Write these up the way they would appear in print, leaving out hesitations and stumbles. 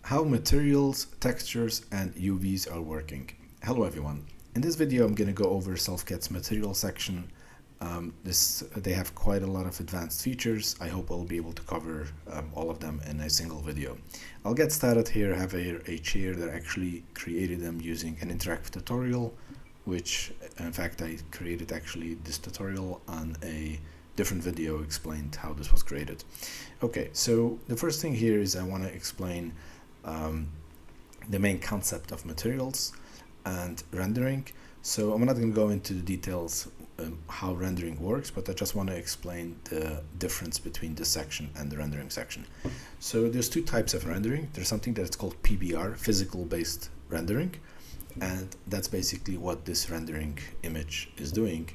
how materials, textures, and UVs are working. Hello everyone. In this video I'm going to go over SelfCAD's material section. They have quite a lot of advanced features. I hope I'll be able to cover all of them in a single video. I'll get started here. I have a chair that actually created them using an interactive tutorial, which in fact I created actually this tutorial on a different video, explained how this was created. Okay, so the first thing here is I want to explain the main concept of materials and rendering. So I'm not going to go into the details how rendering works, but I just want to explain the difference between this section and the rendering section. So there's two types of rendering. There's something that's called PBR, physical based rendering, and that's basically what this rendering image is doing.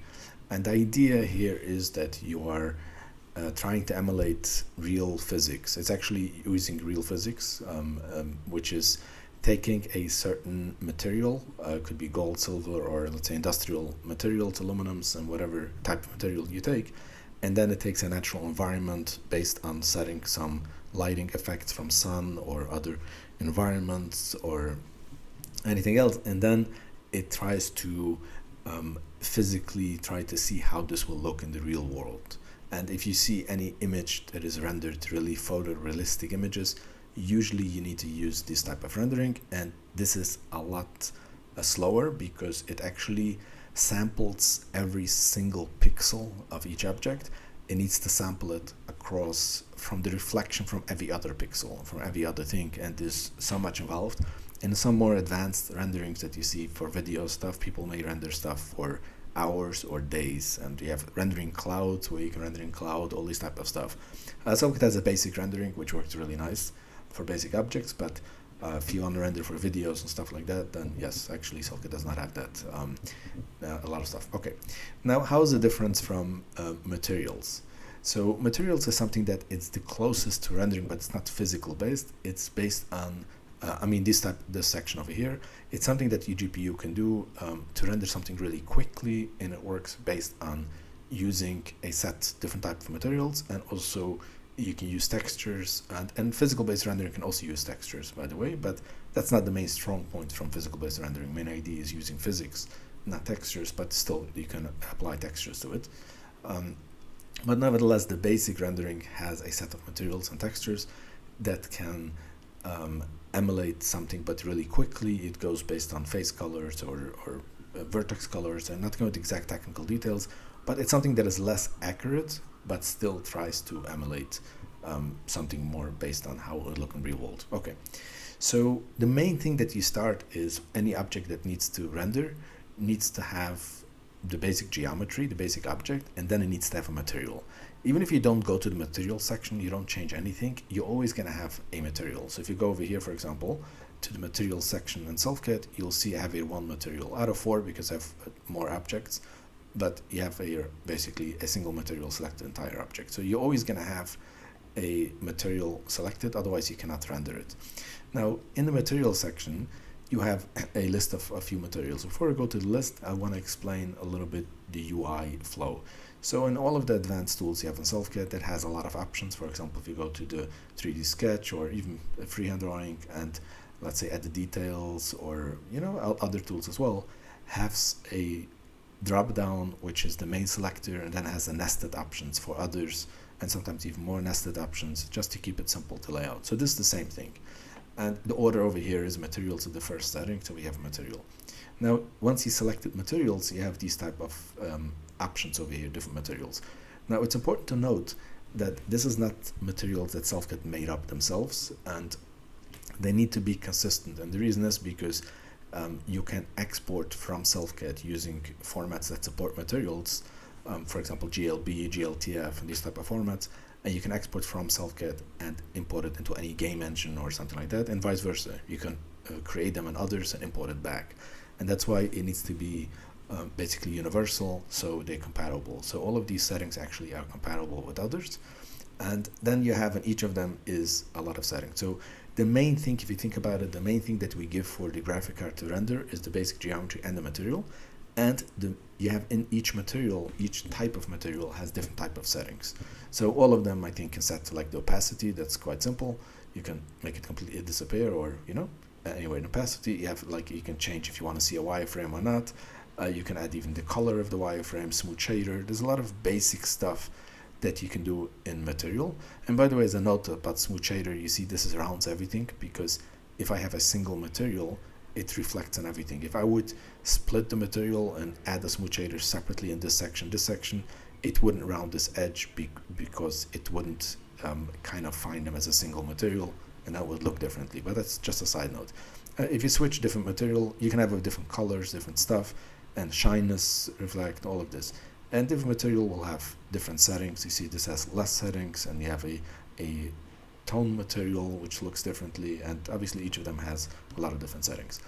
And the idea here is that you are trying to emulate real physics. It's actually using real physics, which is taking a certain material, could be gold, silver, or let's say industrial materials, aluminums, and whatever type of material you take, and then it takes a natural environment based on setting some lighting effects from sun or other environments or anything else, and then it tries to physically try to see how this will look in the real world. And if you see any image that is rendered really photorealistic images, usually you need to use this type of rendering, and this is a lot slower because it actually samples every single pixel of each object. It needs to sample it across from the reflection from every other pixel, from every other thing, and there's so much involved. In some more advanced renderings that you see for video stuff, people may render stuff for hours or days, and you have rendering clouds where you can render in cloud, all this type of stuff. SelfCAD has a basic rendering which works really nice for basic objects, but if you want to render for videos and stuff like that, then yes, actually SelfCAD does not have that, a lot of stuff. Okay, now how is the difference from materials? So materials is something that it's the closest to rendering, but it's not physical based. It's based on this section over here, it's something that your GPU can do to render something really quickly, and it works based on using a set different type of materials, and also you can use textures, and physical based rendering can also use textures, by the way, but that's not the main strong point from physical based rendering. Main idea is using physics, not textures, but still you can apply textures to it. But nevertheless, the basic rendering has a set of materials and textures that can emulate something, but really quickly. It goes based on face colors or vertex colors. I'm not going into exact technical details, but it's something that is less accurate, but still tries to emulate something more based on how it would look in real world. Okay, so the main thing that you start is any object that needs to render needs to have the basic geometry, the basic object, and then it needs to have a material. Even if you don't go to the material section, you don't change anything, you're always going to have a material. So if you go over here, for example, to the material section in SelfCAD, you'll see I have a one material out of four because I have more objects, but you have basically a single material selected entire object. So you're always going to have a material selected, otherwise you cannot render it. Now in the material section, you have a list of a few materials. Before I go to the list, I want to explain a little bit the UI flow. So in all of the advanced tools you have in SelfCAD, that has a lot of options. For example, if you go to the 3D sketch or even freehand drawing, and let's say add the details, or other tools as well, has a drop down which is the main selector, and then has the nested options for others, and sometimes even more nested options, just to keep it simple to lay out. So this is the same thing. And the order over here is materials at the first setting, so we have material. Now, once you selected materials, you have these type of options over here, different materials. Now, it's important to note that this is not materials that SelfCAD made up themselves, and they need to be consistent. And the reason is because you can export from SelfCAD using formats that support materials, for example, GLB, GLTF, and these type of formats. And you can export from SelfCAD and import it into any game engine or something like that, and vice versa. You can create them in others and import it back. And that's why it needs to be basically universal, so they're compatible. So all of these settings actually are compatible with others. And then you have in each of them is a lot of settings. So the main thing, if you think about it, the main thing that we give for the graphic card to render is the basic geometry and the material. And you have in each material, each type of material has different type of settings. So all of them, I think, can set to like the opacity. That's quite simple. you can make it completely disappear, or anyway, in opacity you have, like, you can change if you want to see a wireframe or not. You can add even the color of the wireframe, smooth shader. There's a lot of basic stuff that you can do in material. And by the way, as a note about smooth shader, you see this is rounds everything, because if I have a single material, it reflects on everything. If I would split the material and add a smooth shader separately in this section, it wouldn't round this edge because it wouldn't kind of find them as a single material, and that would look differently. But that's just a side note. If you switch different material, you can have different colors, different stuff, and shyness, reflect, all of this. And different material will have different settings. You see this has less settings, and you have a tone material which looks differently, and obviously each of them has a lot of different settings.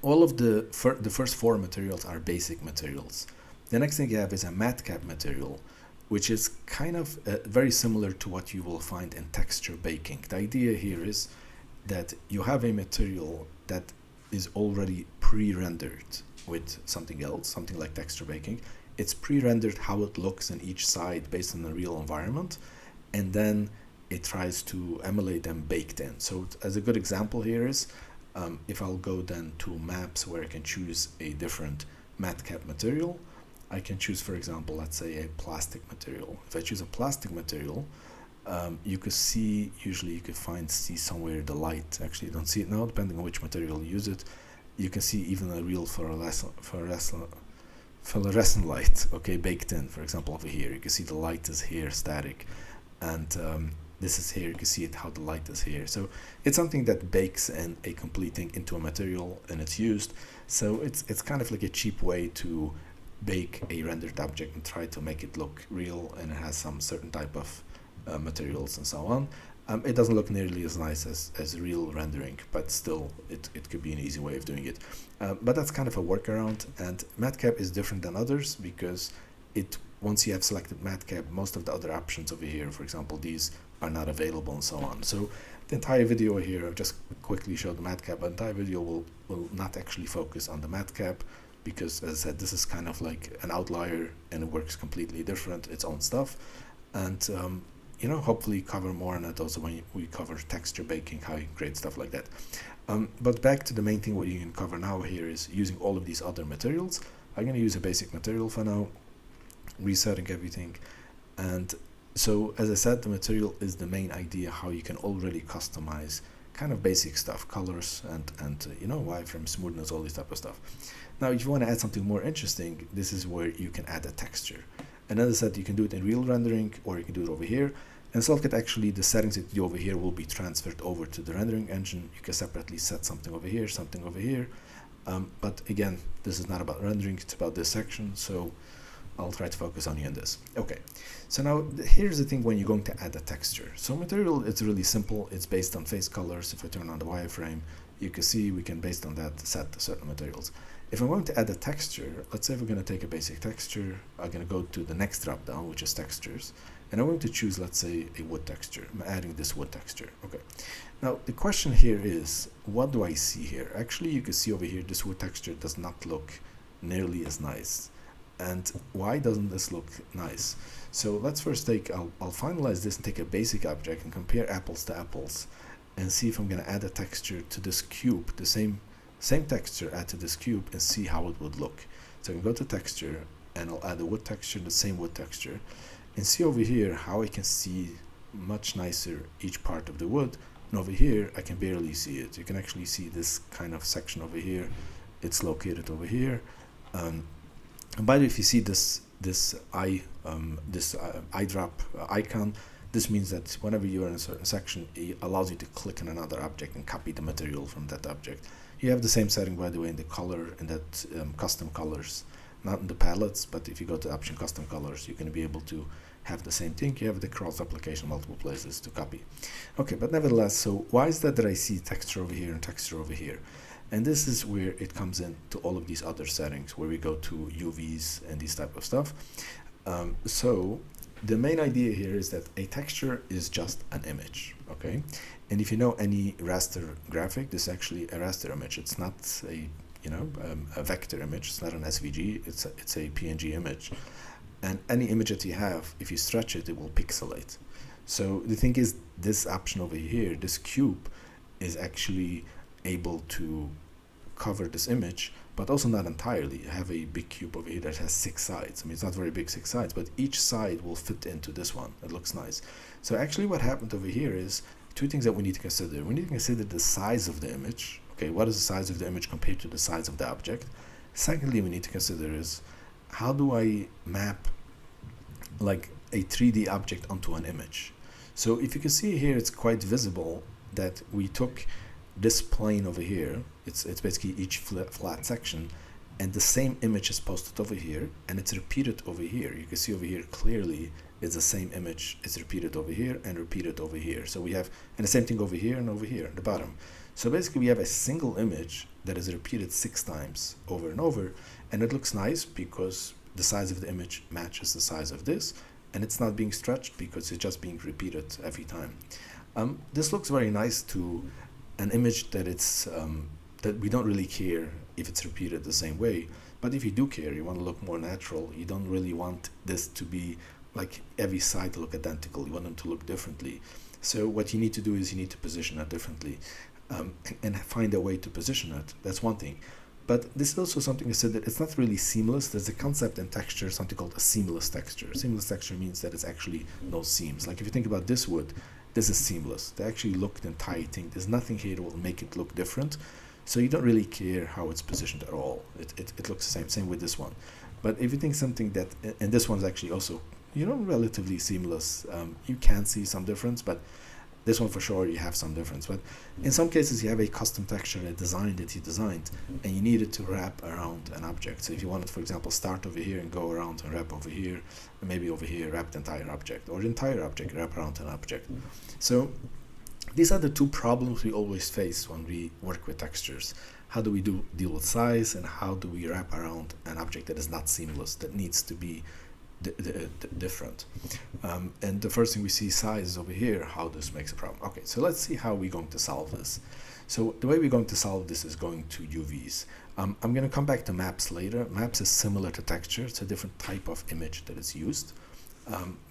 All of the first four materials are basic materials. The next thing you have is a Matcap material, which is kind of very similar to what you will find in texture baking. The idea here is that you have a material that is already pre-rendered with something else, something like texture baking. It's pre-rendered how it looks in each side based on the real environment, and then it tries to emulate them baked in. So as a good example here is, if I'll go then to maps where I can choose a different Matcap material, I can choose, for example, let's say a plastic material. If I choose a plastic material, you could see, usually you could see somewhere the light. Actually, you don't see it now, depending on which material you use it. You can see even a real fluorescent light, okay, baked in. For example, over here, you can see the light is here, static, and this is here. You can see it how the light is here. So it's something that bakes in a complete thing into a material, and it's used. So it's kind of like a cheap way to bake a rendered object and try to make it look real, and it has some certain type of materials and so on. It doesn't look nearly as nice as real rendering, but still it could be an easy way of doing it. But that's kind of a workaround, and Matcap is different than others because once you have selected Matcap, most of the other options over here, for example, these are not available and so on. So the entire video here, I've just quickly showed the Matcap, but the entire video will not actually focus on the Matcap, because as I said, this is kind of like an outlier and it works completely different, its own stuff. And hopefully cover more on that also when we cover texture baking, how you can create stuff like that. But back to the main thing, what you can cover now here is using all of these other materials. I'm going to use a basic material for now, resetting everything. And so as I said, the material is the main idea, how you can already customize kind of basic stuff, colors and wireframe, smoothness, all this type of stuff. Now if you want to add something more interesting, this is where you can add a texture. And as I said, you can do it in real rendering, or you can do it over here. And SelfCAD, actually, the settings that you do over here will be transferred over to the rendering engine. You can separately set something over here, something over here. But again, this is not about rendering, it's about this section. So I'll try to focus only on this. Okay, so now here's the thing when you're going to add a texture. So material, it's really simple. It's based on face colors. If I turn on the wireframe, you can see we can, based on that, set certain materials. If I'm going to add a texture, let's say we're going to take a basic texture. I'm going to go to the next drop down, which is textures, and I'm going to choose, let's say, a wood texture. I'm adding this wood texture. Okay. Now the question here is, what do I see here? Actually, you can see over here, this wood texture does not look nearly as nice. And why doesn't this look nice? So let's first I'll finalize this and take a basic object and compare apples to apples and see if I'm going to add a texture to this cube, the same texture, add to this cube, and see how it would look. So I can go to texture and I'll add a wood texture, the same wood texture, and see over here how I can see much nicer each part of the wood. And over here I can barely see it. You can actually see this kind of section over here. It's located over here. And by the way, if you see this eyedrop icon, this means that whenever you are in a certain section, it allows you to click on another object and copy the material from that object. You have the same setting, by the way, in the color, in that custom colors, not in the palettes, but if you go to option custom colors, you're going to be able to have the same thing. You have the cross application multiple places to copy. Okay, but nevertheless, so why is that I see texture over here and texture over here? And this is where it comes in to all of these other settings, where we go to UVs and these type of stuff. So the main idea here is that a texture is just an image, okay? And if you know any raster graphic, this is actually a raster image. It's not a a vector image. It's not an SVG. It's a PNG image. And any image that you have, if you stretch it, it will pixelate. So the thing is, this option over here, this cube, is actually able to cover this image, but also not entirely. I have a big cube over here that has 6 sides. I mean, it's not very big, 6 sides, but each side will fit into this one. It looks nice. So actually what happened over here is two things that we need to consider. We need to consider the size of the image. Okay, what is the size of the image compared to the size of the object? Secondly, we need to consider is, how do I map like a 3D object onto an image? So if you can see here, it's quite visible that we took this plane over here. It's basically each flat section, and the same image is posted over here, and it's repeated over here. You can see over here clearly it's the same image. It's repeated over here and repeated over here. So we have, and the same thing over here and over here at the bottom. So basically we have a single image that is repeated 6 times over and over, and it looks nice because the size of the image matches the size of this, and it's not being stretched because it's just being repeated every time. This looks very nice to an image that it's that we don't really care if it's repeated the same way, but if you do care, you want to look more natural. You don't really want this to be like every side to look identical. You want them to look differently. So what you need to do is you need to position it differently, and find a way to position it. That's one thing. But this is also something I said that it's not really seamless. There's a concept in texture, something called a seamless texture. Seamless texture means that it's actually no seams. Like if you think about this wood, this is seamless. They actually look the entire thing. There's nothing here that will make it look different. So you don't really care how it's positioned at all. It looks the same. Same with this one. But if you think something that, and this one's actually also, relatively seamless. You can see some difference, but this one for sure you have some difference. But in some cases you have a custom texture, a design that you designed, and you need it to wrap around an object. So if you wanted, for example, start over here and go around and wrap over here, and maybe over here wrap the entire object, or the entire object wrap around an object. So these are the two problems we always face when we work with textures. How do we deal with size, and how do we wrap around an object that is not seamless, that needs to be different? And the first thing we see, size over here, how this makes a problem. Okay, so let's see how we're going to solve this. So the way we're going to solve this is going to UVs. I'm going to come back to maps later. Maps is similar to texture. It's a different type of image that is used,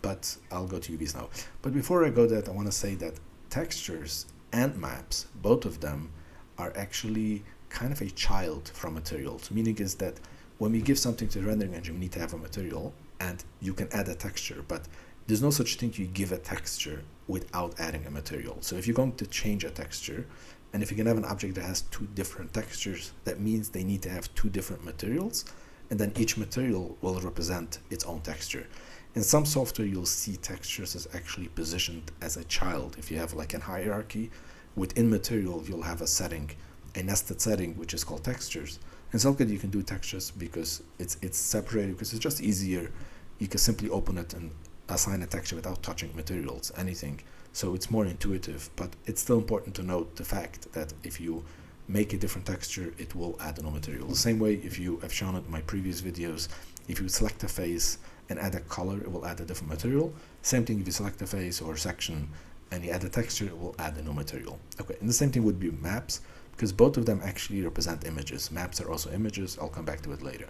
but I'll go to UVs now. But before I go there, I want to say that textures and maps, both of them, are actually kind of a child from materials. Meaning is that when we give something to the rendering engine, we need to have a material, and you can add a texture, but there's no such thing you give a texture without adding a material. So if you're going to change a texture, and if you can have an object that has 2 different textures, that means they need to have 2 different materials, and then each material will represent its own texture. In some software, you'll see textures as actually positioned as a child. If you have like a hierarchy, within material, you'll have a setting, a nested setting, which is called textures. In SelfCAD, you can do textures because it's separated, because it's just easier. You can simply open it and assign a texture without touching materials, anything. So it's more intuitive, but it's still important to note the fact that if you make a different texture, it will add a new material. The same way, if you have shown it in my previous videos, if you select a face and add a color, it will add a different material. Same thing if you select a face or a section and you add a texture, it will add a new material. Okay, and the same thing would be maps, because both of them actually represent images. Maps are also images. I'll come back to it later.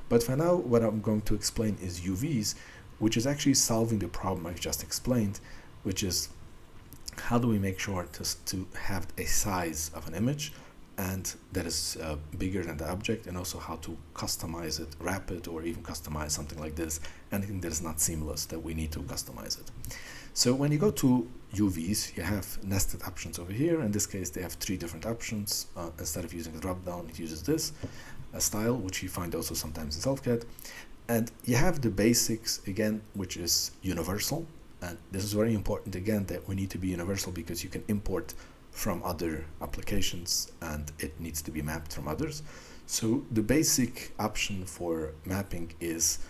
But for now, what I'm going to explain is UVs, which is actually solving the problem I just explained, which is how do we make sure to have a size of an image and that is bigger than the object, and also how to customize it, wrap it, or even customize something like this, anything that is not seamless that we need to customize it. So when you go to UVs, you have nested options over here. In this case, they have 3 different options. Instead of using a drop down, it uses this style, which you find also sometimes in SelfCAD. And you have the basics again, which is universal. And this is very important again, that we need to be universal, because you can import from other applications and it needs to be mapped from others. So the basic option for mapping is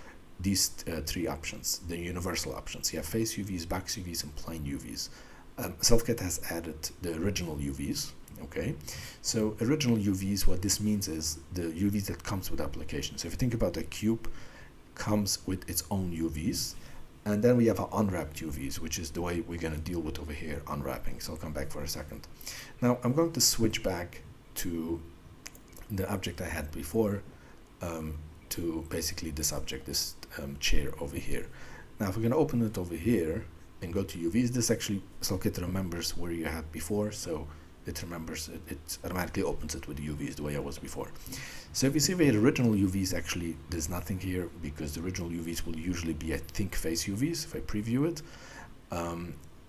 these 3 options, the universal options. You have face UVs, box UVs, and plane UVs. SelfCAD has added the original UVs. Okay, so original UVs, what this means is the UVs that comes with application. So if you think about a cube, comes with its own UVs, and then we have our unwrapped UVs, which is the way we're going to deal with over here, unwrapping. So I'll come back for a second. Now I'm going to switch back to the object I had before, to basically this object, this chair over here. Now if we're going to open it over here, and go to UVs, this actually SelfCAD remembers where you had before, so it remembers it, it automatically opens it with the UVs the way I was before. So if you see over here, original UVs, actually there's nothing here because the original UVs will usually be, I think, face UVs. If I preview it,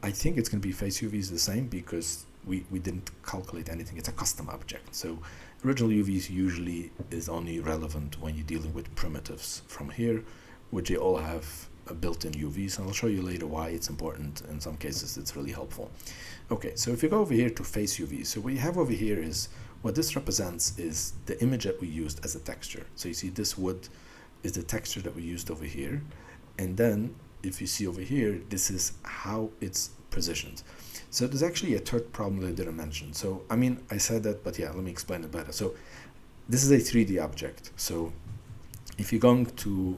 I think it's going to be face UVs the same because we didn't calculate anything. It's a custom object. So original UVs usually is only relevant when you're dealing with primitives from here, which they all have built-in UVs, and I'll show you later why it's important. In some cases it's really helpful. Okay, so if you go over here to face UVs, so what you have over here is, what this represents is the image that we used as a texture. So you see this wood is the texture that we used over here, and then if you see over here, this is how it's positioned. So there's actually a third problem that I didn't mention. So I mean, I said that, but yeah, let me explain it better. So this is a 3D object. So if you're going to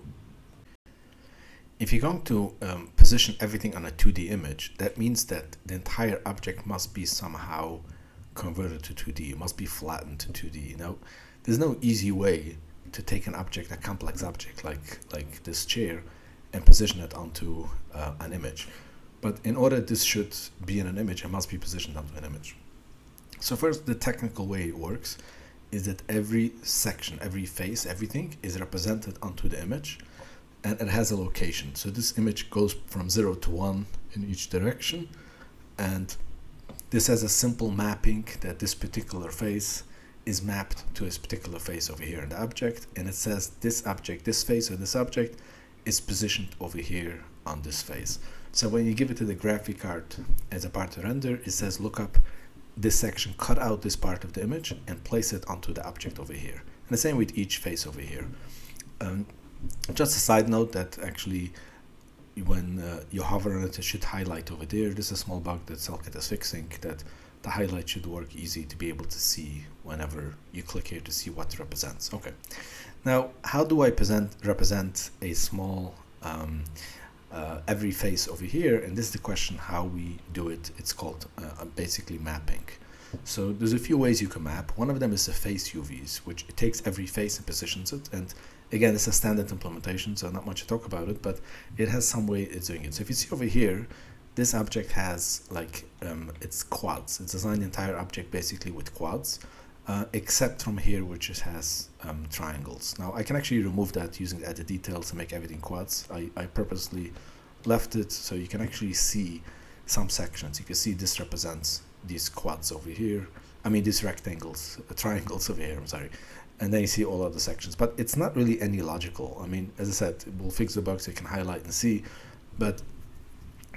position everything on a 2D image, that means that the entire object must be somehow converted to 2D. It must be flattened to 2D. You know, there's no easy way to take an object, a complex object like this chair, and position it onto an image. But in order this should be in an image, it must be positioned onto an image. So first, the technical way it works is that every section, every face, everything is represented onto the image, and it has a location. So this image goes from 0 to 1 in each direction, and this has a simple mapping that this particular face is mapped to this particular face over here in the object, and it says this object, this face or this object is positioned over here on this face. So when you give it to the graphic card as a part to render, it says look up this section, cut out this part of the image and place it onto the object over here. And the same with each face over here. Just a side note that actually when you hover on it, it should highlight over there. This is a small bug that SelfCAD is fixing, that the highlight should work easy to be able to see whenever you click here to see what it represents. Okay, now how do I represent a small every face over here? And this is the question how we do it. It's called basically mapping. So there's a few ways you can map. One of them is the face UVs, which it takes every face and positions it. And again, it's a standard implementation, so not much to talk about it, but it has some way it's doing it. So if you see over here, this object has like it's quads. It's designed the entire object basically with quads, except from here, which has triangles. Now I can actually remove that using the edit details to make everything quads. I purposely left it so you can actually see some sections. You can see this represents these quads over here. I mean these rectangles, triangles over here, I'm sorry. And then you see all other sections, but it's not really any logical. I mean, as I said, we'll fix the bugs so you can highlight and see, but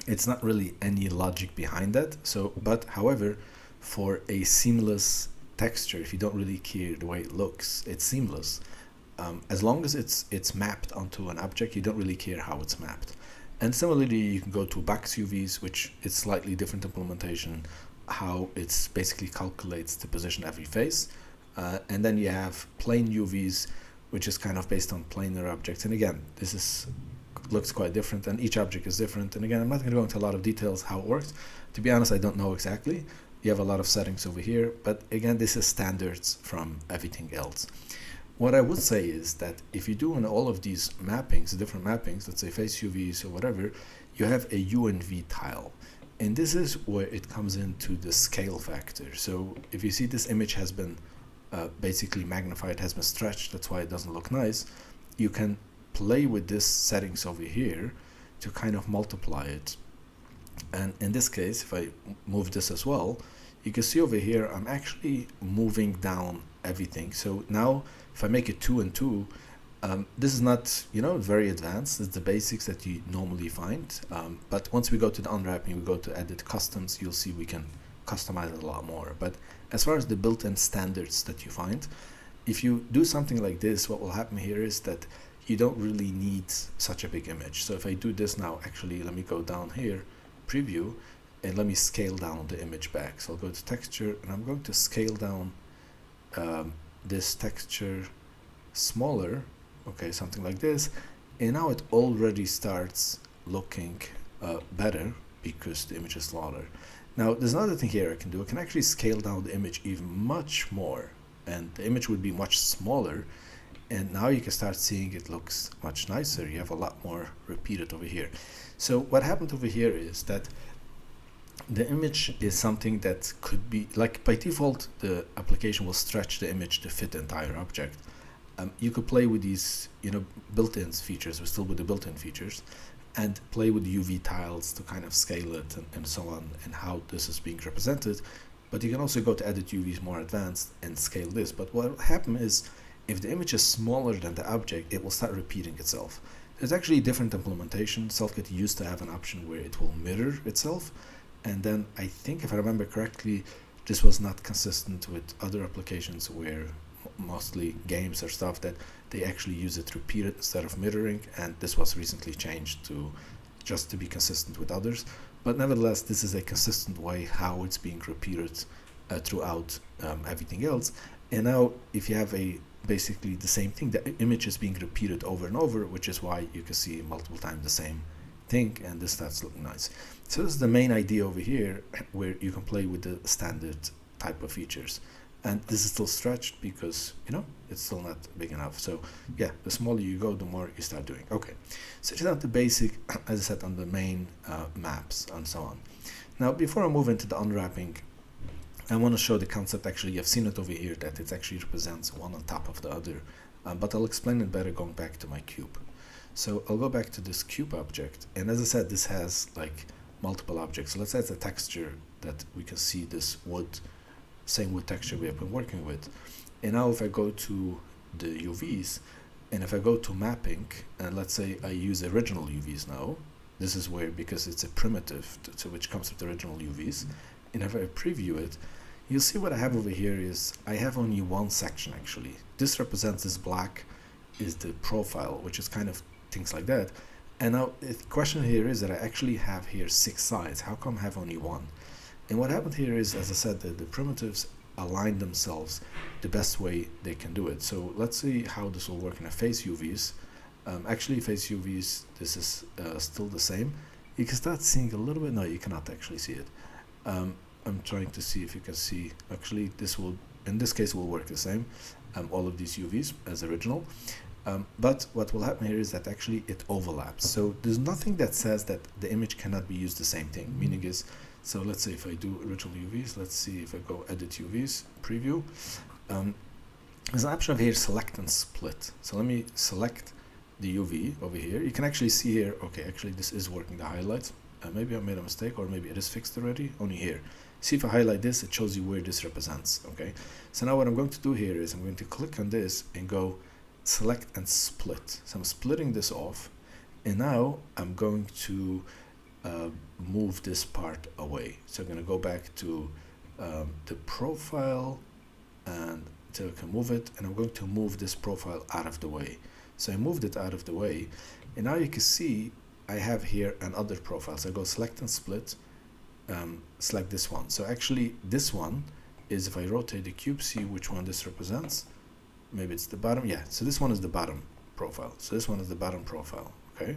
it's not really any logic behind that. So, but however, for a seamless texture, if you don't really care the way it looks, it's seamless. As long as it's mapped onto an object, you don't really care how it's mapped. And similarly, you can go to box UVs, which is slightly different implementation, how it's basically calculates the position every face. And then you have plane UVs, which is kind of based on planar objects. And again, this looks quite different, and each object is different. And again, I'm not going to go into a lot of details how it works. To be honest, I don't know exactly. You have a lot of settings over here, but again, this is standards from everything else. What I would say is that if you do in all of these mappings, different mappings, let's say face UVs or whatever, you have a UNV tile. And this is where it comes into the scale factor. So if you see this image has been basically magnified, has been stretched, that's why it doesn't look nice, you can play with this settings over here to kind of multiply it. And in this case, if I move this as well, you can see over here I'm actually moving down everything. So now if I make it 2 and 2, this is not, you know, very advanced. It's the basics that you normally find, but once we go to the unwrapping, we go to edit customs, you'll see we can customize it a lot more. But as far as the built-in standards that you find, if you do something like this, what will happen here is that you don't really need such a big image. So if I do this now, actually, let me go down here, preview, and let me scale down the image back. So I'll go to texture, and I'm going to scale down this texture smaller, okay, something like this, and now it already starts looking better because the image is smaller. Now there's another thing here I can do. I can actually scale down the image even much more, and the image would be much smaller, And now you can start seeing it looks much nicer. You have a lot more repeated over here. So what happened over here is that the image is something that could be, like by default, the application will stretch the image to fit the entire object. You could play with these, built-in features, we're still with the built-in features, and play with UV tiles to kind of scale it and so on, and how this is being represented. But you can also go to edit UVs more advanced and scale this. But what will happen is, if the image is smaller than the object, it will start repeating itself. There's actually different implementation. SelfCAD used to have an option where it will mirror itself, and then I think, if I remember correctly, this was not consistent with other applications where mostly games or stuff that they actually use it repeated instead of mirroring, and this was recently changed to just to be consistent with others. But nevertheless, this is a consistent way how it's being repeated throughout everything else. And now if you have basically the same thing, the image is being repeated over and over, which is why you can see multiple times the same thing, and this starts looking nice. So this is the main idea over here, where you can play with the standard type of features. And this is still stretched because, it's still not big enough. So yeah, the smaller you go, the more you start doing. Okay, so it's not the basic, as I said, on the main maps and so on. Now, before I move into the unwrapping, I want to show the concept. Actually, you've seen it over here, that it actually represents one on top of the other. But I'll explain it better going back to my cube. So I'll go back to this cube object. And as I said, this has like multiple objects. So let's say it's a texture that we can see this wood, same wood texture we have been working with. And now if I go to the UVs, and if I go to mapping, and let's say I use original UVs now, this is where, because it's a primitive to which comes with the original UVs, and if I preview it, you'll see what I have over here is I have only one section actually. This represents, this black is the profile, which is kind of things like that. And now the question here is that I actually have here 6 sides. How come I have only one? And what happened here is, as I said, the primitives align themselves the best way they can do it. So let's see how this will work in a face UVs. Actually, face UVs, this is still the same. You can start seeing a little bit. No, you cannot actually see it. I'm trying to see if you can see. Actually, this will, in this case, will work the same. All of these UVs as original. But what will happen here is that actually it overlaps. So there's nothing that says that the image cannot be used the same thing. Meaning is, so let's say if I do original UVs, let's see if I go edit UVs, preview. There's an option over here, select and split. So let me select the UV over here. You can actually see here, okay, actually this is working, the highlights. Maybe I made a mistake, or maybe it is fixed already, only here. See, if I highlight this, it shows you where this represents, okay? So now what I'm going to do here is I'm going to click on this and go select and split. So I'm splitting this off, and now I'm going to move this part away. So I'm going to go back to the profile, and so I can move it, and I'm going to move this profile out of the way. So I moved it out of the way, and now you can see I have here another profile. So I go select and split, select this one. So actually this one is, if I rotate the cube, see which one this represents. Maybe it's the bottom. Yeah, so this one is the bottom profile. So this one is the bottom profile, okay?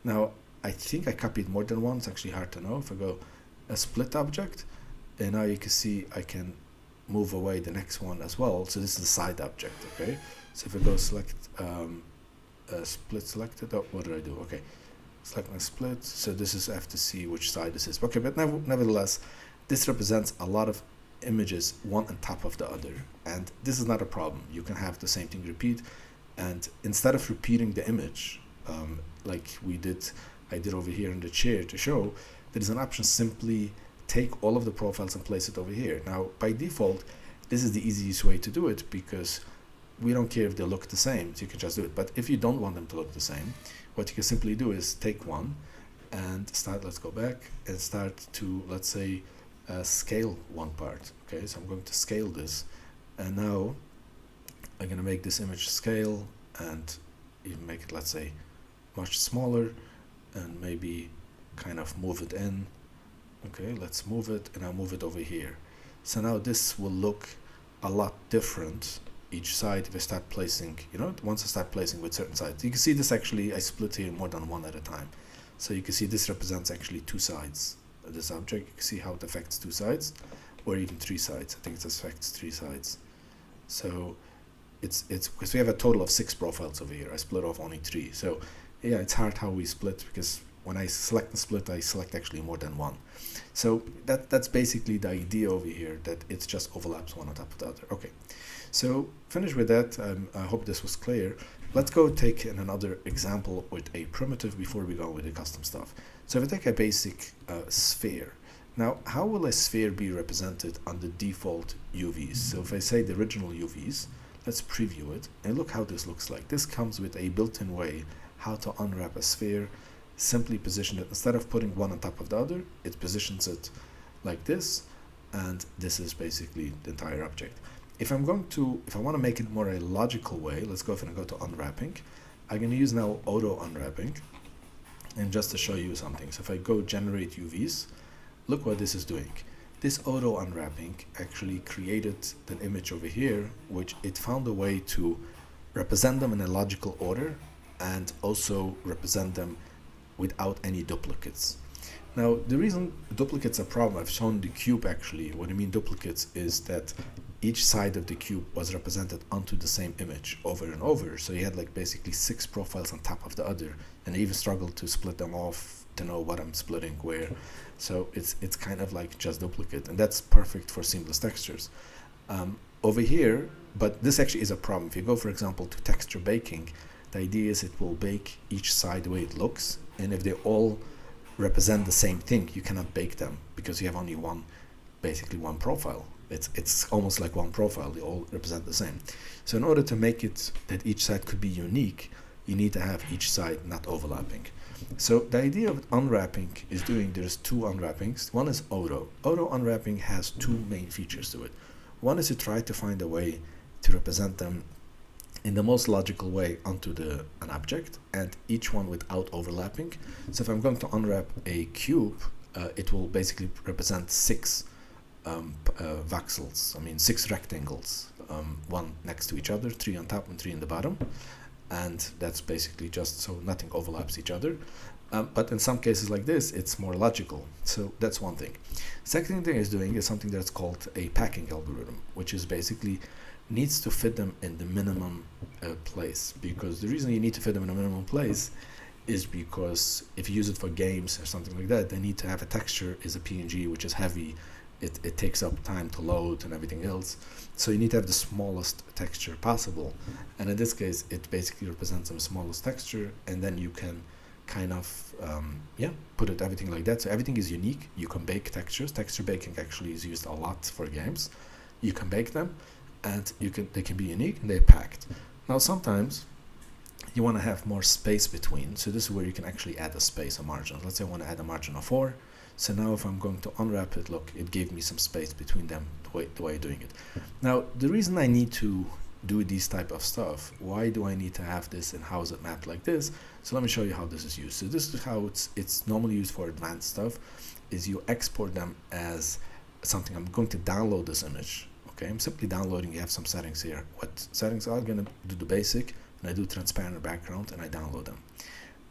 Now, I think I copied more than one. It's actually hard to know. If I go a split object, and now you can see I can move away the next one as well. So this is the side object, okay? So if I go select, split selected, oh, what did I do? Okay, select my split. So this is, I have to see which side this is. Okay, but nevertheless, this represents a lot of images, one on top of the other. And this is not a problem. You can have the same thing repeat. And instead of repeating the image, like I did over here in the chair to show, there is an option, simply take all of the profiles and place it over here. Now, by default, this is the easiest way to do it, because we don't care if they look the same, so you can just do it. But if you don't want them to look the same, what you can simply do is take one and start, let's go back, and start to, let's say, scale one part. Okay, so I'm going to scale this, and now I'm going to make this image scale and even make it, let's say, much smaller, and maybe kind of move it in. Okay, let's move it, and I'll move it over here. So now this will look a lot different each side if I start placing, once I start placing with certain sides. You can see this actually, I split here more than one at a time. So you can see this represents actually 2 sides of this object. You can see how it affects 2 sides, or even 3 sides. I think it affects 3 sides. So it's because we have a total of 6 profiles over here. I split off only 3. So yeah, it's hard how we split, because when I select the split, I select actually more than one. So that's basically the idea over here, that it just overlaps one on top of the other. Okay, so finish with that. I hope this was clear. Let's go take another example with a primitive before we go with the custom stuff. So if I take a basic sphere, now how will a sphere be represented on the default UVs? So if I say the original UVs, let's preview it and look how this looks like. This comes with a built-in way how to unwrap a sphere. Simply position it, instead of putting one on top of the other, it positions it like this, and this is basically the entire object. If I want to make it more a logical way, let's go ahead and go to unwrapping. I'm going to use now auto unwrapping, and just to show you something. So if I go generate UVs, look what this is doing. This auto unwrapping actually created an image over here, which it found a way to represent them in a logical order and also represent them without any duplicates. Now, the reason duplicates are a problem, I've shown the cube actually. What I mean duplicates is that each side of the cube was represented onto the same image over and over. So you had like basically 6 profiles on top of the other, and I even struggled to split them off to know what I'm splitting where. So it's kind of like just duplicate, and that's perfect for seamless textures. Over here, but this actually is a problem. If you go, for example, to texture baking, the idea is it will bake each side the way it looks, and if they all represent the same thing, you cannot bake them because you have only basically one profile. It's almost like one profile, they all represent the same. So in order to make it that each side could be unique, you need to have each side not overlapping. So the idea of unwrapping is there's 2 unwrappings. One is auto. Auto unwrapping has 2 main features to it. One is to try to find a way to represent them in the most logical way onto an object, and each one without overlapping. So if I'm going to unwrap a cube, it will basically represent 6 voxels, 6 rectangles, one next to each other, 3 on top and 3 in the bottom, and that's basically just so nothing overlaps each other. But in some cases like this, it's more logical. So that's one thing. Second thing it's doing is something that's called a packing algorithm, which is basically needs to fit them in the minimum place. Because the reason you need to fit them in a minimum place is because if you use it for games or something like that, they need to have a texture is a PNG, which is heavy. It takes up time to load and everything else. So you need to have the smallest texture possible. And in this case, it basically represents the smallest texture, and then you can kind of put it everything like that. So everything is unique. You can bake textures. Texture baking actually is used a lot for games. You can bake them, and they can be unique, and they're packed. Now sometimes you want to have more space between, so this is where you can actually add a space, a margin. Let's say I want to add a margin of 4. So now if I'm going to unwrap it, look, it gave me some space between them the way I'm doing it. Now the reason I need to do these type of stuff, why do I need to have this, and how is it mapped like this? So let me show you how this is used. So this is how it's normally used for advanced stuff, is you export them as something. I'm going to download this image. Okay, I'm simply downloading. You have some settings here. What settings are? I'm going to do the basic, and I do transparent background, and I download them.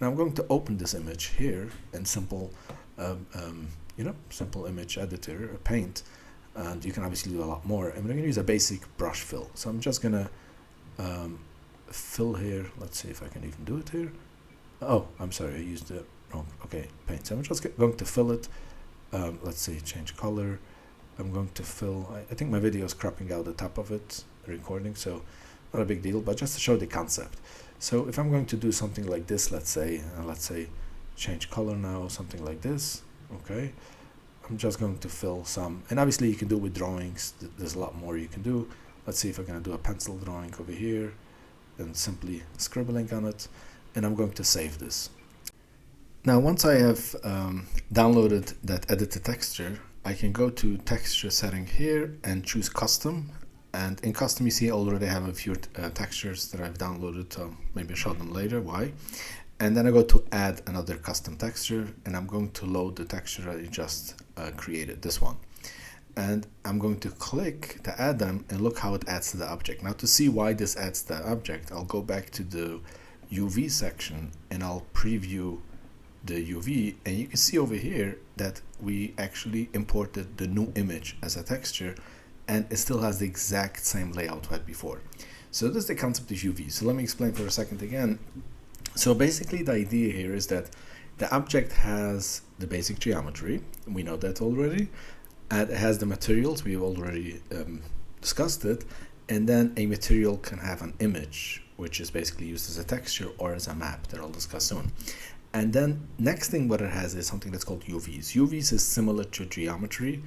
Now I'm going to open this image here in simple simple image editor, Paint, and you can obviously do a lot more. And I'm going to use a basic brush fill. So I'm just going to fill here. Let's see if I can even do it here. Oh, I'm sorry, I used the wrong. Okay, Paint. So I'm just going to fill it. Let's see, change color. I'm going to fill. I think my video is cropping out the top of it, recording, so not a big deal, but just to show the concept. So if I'm going to do something like this, let's say change color now, something like this. Okay, I'm just going to fill some, and obviously you can do with drawings. There's a lot more you can do. Let's see if I'm going to do a pencil drawing over here, and simply scribbling on it, and I'm going to save this. Now once I have downloaded that edited texture, I can go to texture setting here and choose custom. And in custom, you see I already have a few textures that I've downloaded. Maybe I'll show them later why. And then I go to add another custom texture, and I'm going to load the texture I just created, this one. And I'm going to click to add them, and look how it adds to the object. Now to see why this adds to the object, I'll go back to the UV section and I'll preview the UV, and you can see over here that we actually imported the new image as a texture, and it still has the exact same layout we had before. So this is the concept of UV. So let me explain for a second again. So basically the idea here is that the object has the basic geometry, we know that already, and it has the materials, we've already discussed it, and then a material can have an image, which is basically used as a texture or as a map that I'll discuss soon. And then next thing what it has is something that's called UVs. UVs is similar to geometry.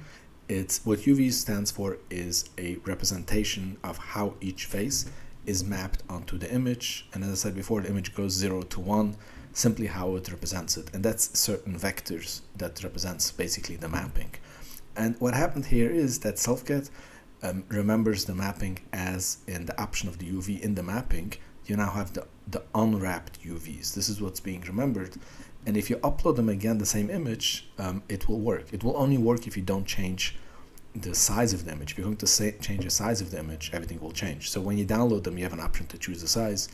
It's what UV stands for is a representation of how each face is mapped onto the image. And as I said before, the image goes 0 to 1, simply how it represents it. And that's certain vectors that represents basically the mapping. And what happened here is that SelfCAD remembers the mapping as in the option of the UV in the mapping. You now have the unwrapped UVs. This is what's being remembered. And if you upload them again, the same image, it will work. It will only work if you don't change the size of the image. If you're going to change the size of the image, everything will change. So when you download them, you have an option to choose the size.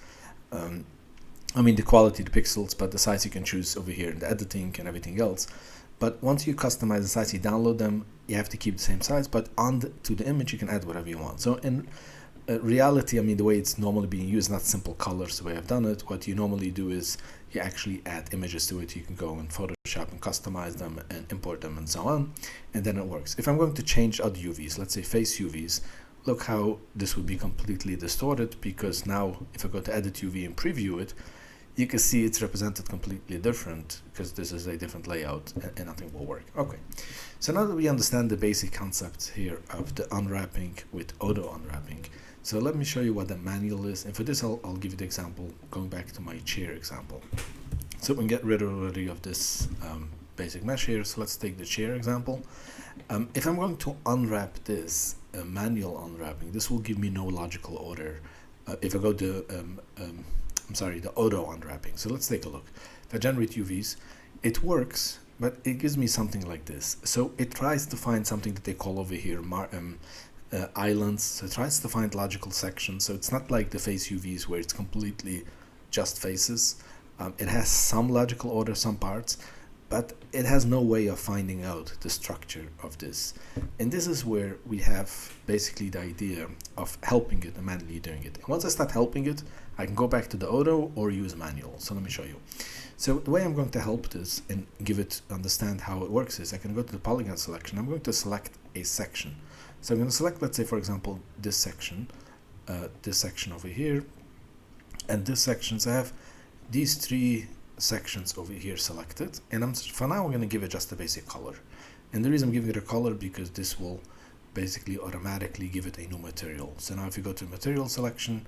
I mean the quality, the pixels, but the size you can choose over here in the editing and everything else. But once you customize the size, you download them, you have to keep the same size, but to the image, you can add whatever you want. So in reality, I mean, the way it's normally being used, not simple colors the way I've done it. What you normally do is you actually add images to it. You can go in Photoshop and customize them and import them and so on, and then it works. If I'm going to change other UVs, let's say face UVs, look how this would be completely distorted, because now if I go to edit UV and preview it, you can see it's represented completely different because this is a different layout and nothing will work. Okay, so now that we understand the basic concept here of the unwrapping with auto unwrapping, so let me show you what the manual is. And for this, I'll give you the example, going back to my chair example. So we can get rid already of this basic mesh here. So let's take the chair example. If I'm going to unwrap this, manual unwrapping, this will give me no logical order. If I go to, the auto unwrapping. So let's take a look. If I generate UVs, it works, but it gives me something like this. So it tries to find something that they call over here islands. So it tries to find logical sections. So it's not like the face UVs where it's completely just faces. It has some logical order, some parts, but it has no way of finding out the structure of this. And this is where we have basically the idea of helping it and manually doing it. And once I start helping it, I can go back to the auto or use manual. So let me show you. So the way I'm going to help this and give it understand how it works is I can go to the polygon selection. I'm going to select a section. So I'm going to select, let's say, for example, this section over here, and this section. So I have these three sections over here selected, and for now I'm going to give it just a basic color. And the reason I'm giving it a color because this will basically automatically give it a new material. So now if you go to material selection,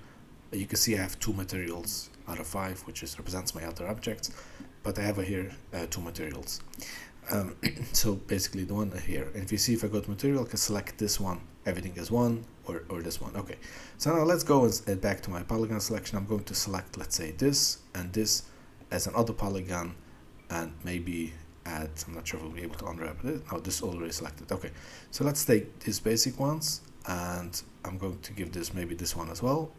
you can see I have 2 materials out of 5, which represents my other objects, but I have here 2 materials. So basically the one here, and if you see, if I go to material, I can select this one, everything is 1, or this one. Okay, so now let's go back to my polygon selection. I'm going to select, let's say, this and this as another polygon, and maybe add, I'm not sure if we'll be able to unwrap it. No, this is already selected. Okay, so let's take these basic ones, and I'm going to give this maybe this one as well,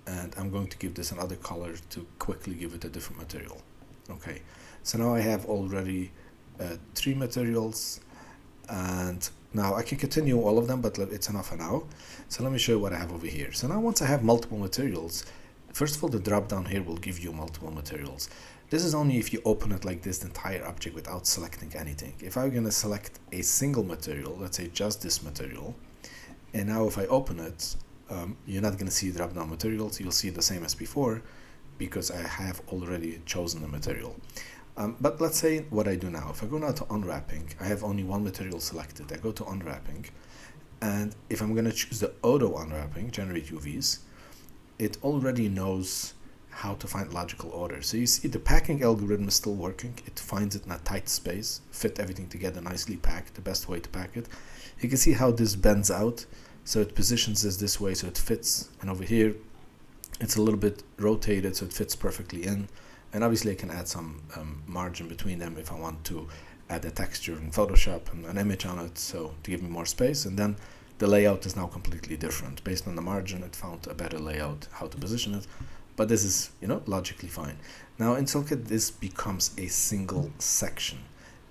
and I'm going to give this another color to quickly give it a different material. Okay, so now I have already 3 materials, and now I can continue all of them, but it's enough for now. So let me show you what I have over here. So now once I have multiple materials, first of all, the drop down here will give you multiple materials. This is only if you open it like this, the entire object, without selecting anything. If I'm going to select a single material, let's say just this material, and now if I open it, you're not going to see drop down materials. You'll see the same as before because I have already chosen the material. But let's say what I do now. If I go now to unwrapping, I have only 1 material selected. I go to unwrapping, and if I'm going to choose the auto unwrapping, generate UVs, it already knows how to find logical order. So you see the packing algorithm is still working. It finds it in a tight space, fit everything together nicely packed, the best way to pack it. You can see how this bends out. So it positions this way so it fits, and over here it's a little bit rotated so it fits perfectly in. And obviously I can add some margin between them if I want to add a texture in Photoshop and an image on it, so to give me more space. And then the layout is now completely different. Based on the margin, it found a better layout, how to position it. But this is, logically fine. Now in SelfCAD, this becomes a single section.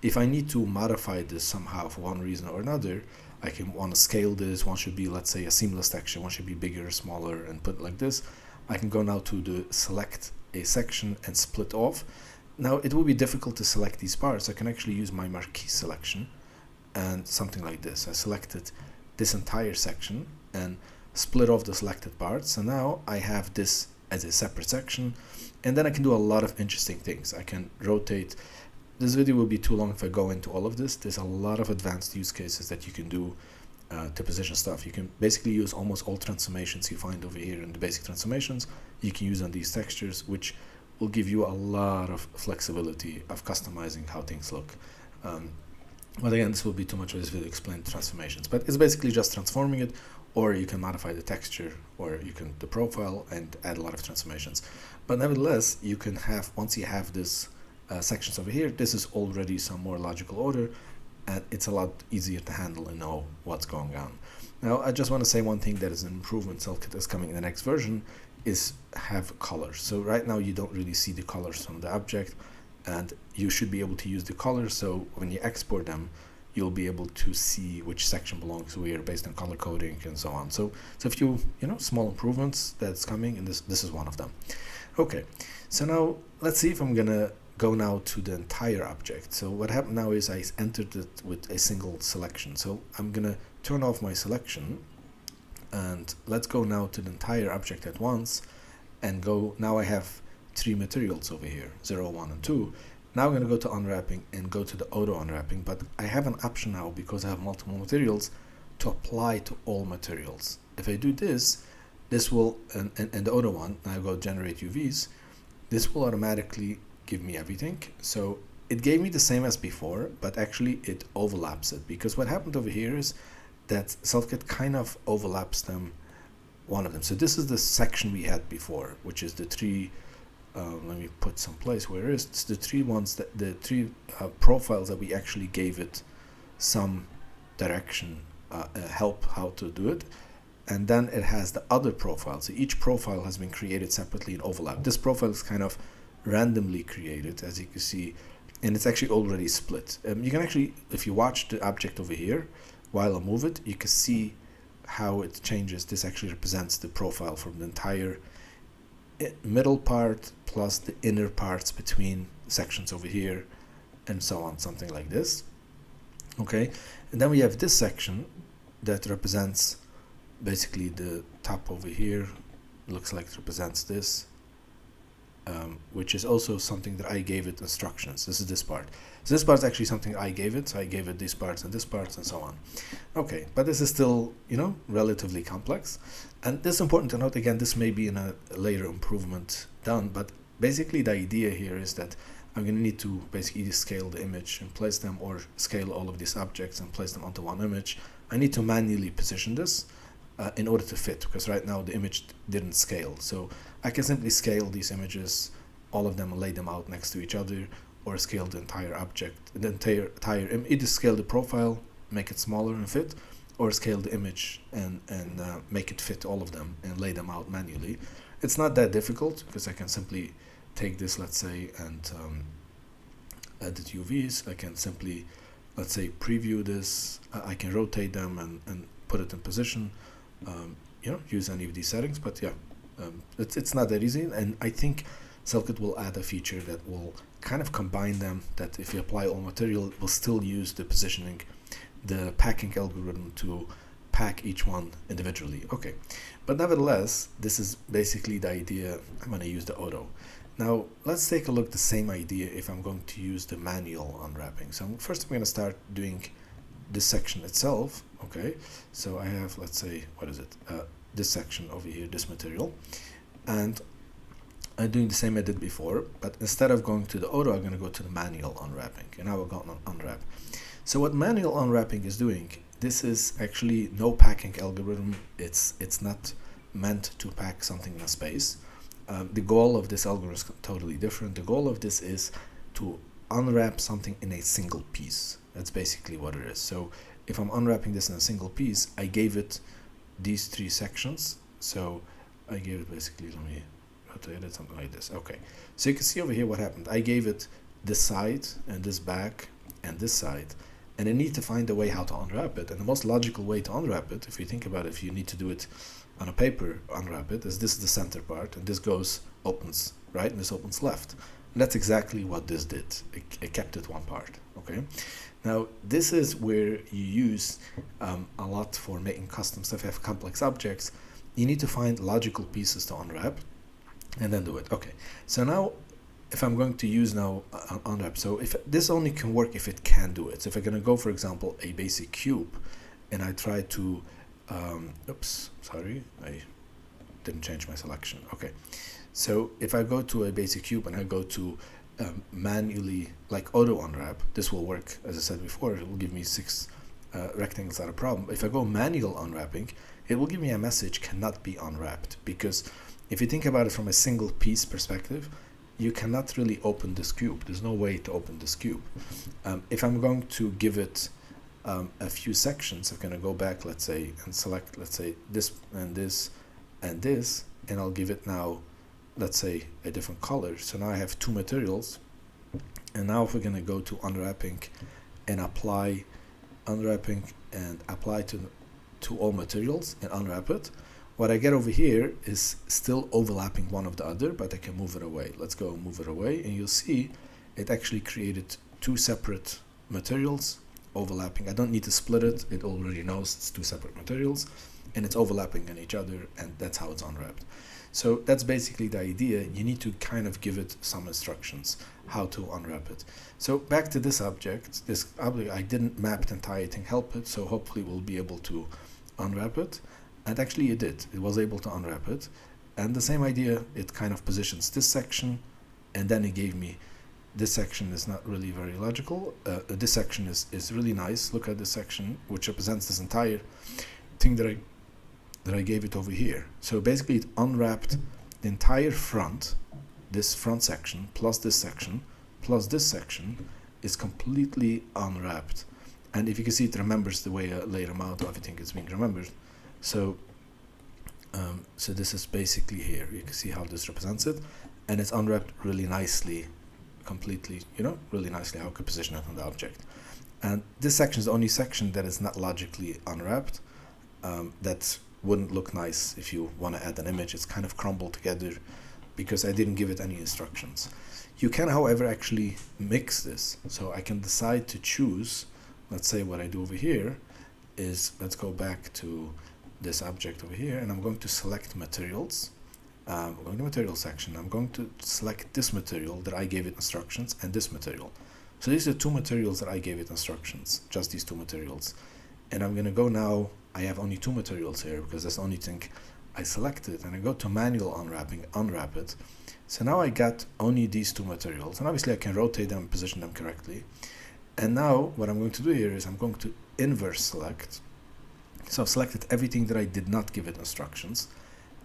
If I need to modify this somehow for one reason or another, I can want to scale this. One should be, let's say, a seamless texture. One should be bigger, smaller, and put it like this. I can go now to the select a section and split off. Now it will be difficult to select these parts. I can actually use my marquee selection and something like this. I selected this entire section and split off the selected parts. So now I have this as a separate section, and then I can do a lot of interesting things. I can rotate. This video will be too long if I go into all of this. There's a lot of advanced use cases that you can do to position stuff. You can basically use almost all transformations you find over here in the basic transformations. You can use on these textures, which will give you a lot of flexibility of customizing how things look. But again, this will be too much of this video to explain transformations. But it's basically just transforming it, or you can modify the texture, or you can the profile and add a lot of transformations. But nevertheless, you can have, once you have this sections over here, this is already some more logical order, and it's a lot easier to handle and know what's going on. Now, I just want to say one thing that is an improvement SelfCAD is coming in the next version is have colors. So right now you don't really see the colors from the object, and you should be able to use the colors. So when you export them, you'll be able to see which section belongs where based on color coding and so on. So if you know, small improvements that's coming, and this is one of them. Okay, so now let's see if I'm gonna go now to the entire object. So what happened now is I entered it with a single selection. So I'm gonna turn off my selection, and let's go now to the entire object at once, and go. Now I have 3 materials over here, 0, 1, and 2. Now I'm going to go to unwrapping and go to the auto unwrapping, but I have an option now because I have multiple materials to apply to all materials. If I do this, this will, and the auto one, I go generate UVs, this will automatically give me everything. So it gave me the same as before, but actually it overlaps it, because what happened over here is that SelfCAD kind of overlaps them, one of them. So this is the section we had before, which is the 3 let me put some place where it is. It's the 3 ones that the 3 profiles that we actually gave it some direction, help how to do it, and then it has the other profiles. So each profile has been created separately in overlap. This profile is kind of randomly created, as you can see, and it's actually already split. You can actually, if you watch the object over here while I move it, you can see how it changes. This actually represents the profile from the entire middle part plus the inner parts between sections over here, and so on, something like this. Okay, and then we have this section that represents basically the top over here. Looks like it represents this, which is also something that I gave it instructions. This is this part. So this part is actually something I gave it. So I gave it these parts and this parts and so on. Okay, but this is still, you know, relatively complex. And this is important to note, again, this may be in a later improvement done, but basically the idea here is that I'm going to need to basically either scale the image and place them, or scale all of these objects and place them onto one image. I need to manually position this in order to fit, because right now the image didn't scale. So I can simply scale these images, all of them, and lay them out next to each other, or scale the entire object, the entire either scale the profile, make it smaller and fit, or scale the image and make it fit all of them and lay them out manually. It's not that difficult, because I can simply take this, let's say, and edit UVs. I can simply, let's say, preview this. I can rotate them and put it in position. You know, use any of these settings. But yeah, it's not that easy, and I think SelfCAD will add a feature that will kind of combine them, that if you apply all material, it will still use the positioning, the packing algorithm to pack each one individually. Okay, but nevertheless, this is basically the idea. I'm going to use the auto. Now let's take a look at the same idea if I'm going to use the manual unwrapping. So first I'm going to start doing this section itself. Okay, so I have, let's say, what is it, this section over here, this material, and I'm doing the same I did before, but instead of going to the auto, I'm going to go to the manual unwrapping, and I will go on unwrap. So what manual unwrapping is doing, this is actually no packing algorithm. It's not meant to pack something in a space. The goal of this algorithm is totally different. The goal of this is to unwrap something in a single piece. That's basically what it is. So if I'm unwrapping this in a single piece, I gave it these 3 sections. So I gave it basically, let me rotate it, something like this. Okay, so you can see over here what happened. I gave it this side and this back and this side, and I need to find a way how to unwrap it. And the most logical way to unwrap it, if you think about it, if you need to do it on a paper, unwrap it, is this is the center part, and this opens right, and this opens left. And that's exactly what this did. It kept it one part, okay? Now, this is where you use a lot for making custom stuff. If you have complex objects, you need to find logical pieces to unwrap and then do it. Okay, so now if I'm going to use now unwrap, so if this only can work if it can do it. So if I'm going to go, for example, a basic cube, and I try to, oops, sorry, I didn't change my selection. Okay, so if I go to a basic cube and I go to manually, like auto unwrap, this will work. As I said before, it will give me 6 rectangles, not a problem. If I go manual unwrapping, it will give me a message cannot be unwrapped, because if you think about it from a single piece perspective, you cannot really open this cube. There's no way to open this cube. If I'm going to give it a few sections, I'm going to go back, let's say, and select, let's say, this and this and this, and I'll give it now, let's say, a different color. So now I have 2 materials, and now if we're going to go to unwrapping and apply unwrapping and apply to all materials and unwrap it, what I get over here is still overlapping one of the other, but I can move it away. Let's go move it away, and you'll see it actually created 2 separate materials overlapping. I don't need to split it. It already knows it's 2 separate materials, and it's overlapping on each other, and that's how it's unwrapped. So that's basically the idea. You need to kind of give it some instructions how to unwrap it. So back to this object. This object, I didn't map the entire thing, help it, so hopefully we'll be able to unwrap it. And actually it did. It was able to unwrap it. And the same idea, it kind of positions this section, and then it gave me this section is not really very logical. This section is really nice. Look at this section, which represents this entire thing that I gave it over here. So basically it unwrapped the entire front, this front section, plus this section, plus this section is completely unwrapped. And if you can see, it remembers the way a layer amount of everything is being remembered. So so this is basically here. You can see how this represents it, and it's unwrapped really nicely, completely, you know, really nicely how I could position it on the object. And this section is the only section that is not logically unwrapped. That wouldn't look nice if you want to add an image. It's kind of crumbled together because I didn't give it any instructions. You can, however, actually mix this. So I can decide to choose, let's say what I do over here is, let's go back to this object over here, and I'm going to select materials. We're going to material section. I'm going to select this material that I gave it instructions and this material. So these are 2 materials that I gave it instructions, just these 2 materials. And I'm going to go now, I have only 2 materials here because that's the only thing I selected, and I go to manual unwrapping, unwrap it. So now I got only these 2 materials, and obviously I can rotate them and position them correctly. And now what I'm going to do here is I'm going to inverse select. So I've selected everything that I did not give it instructions,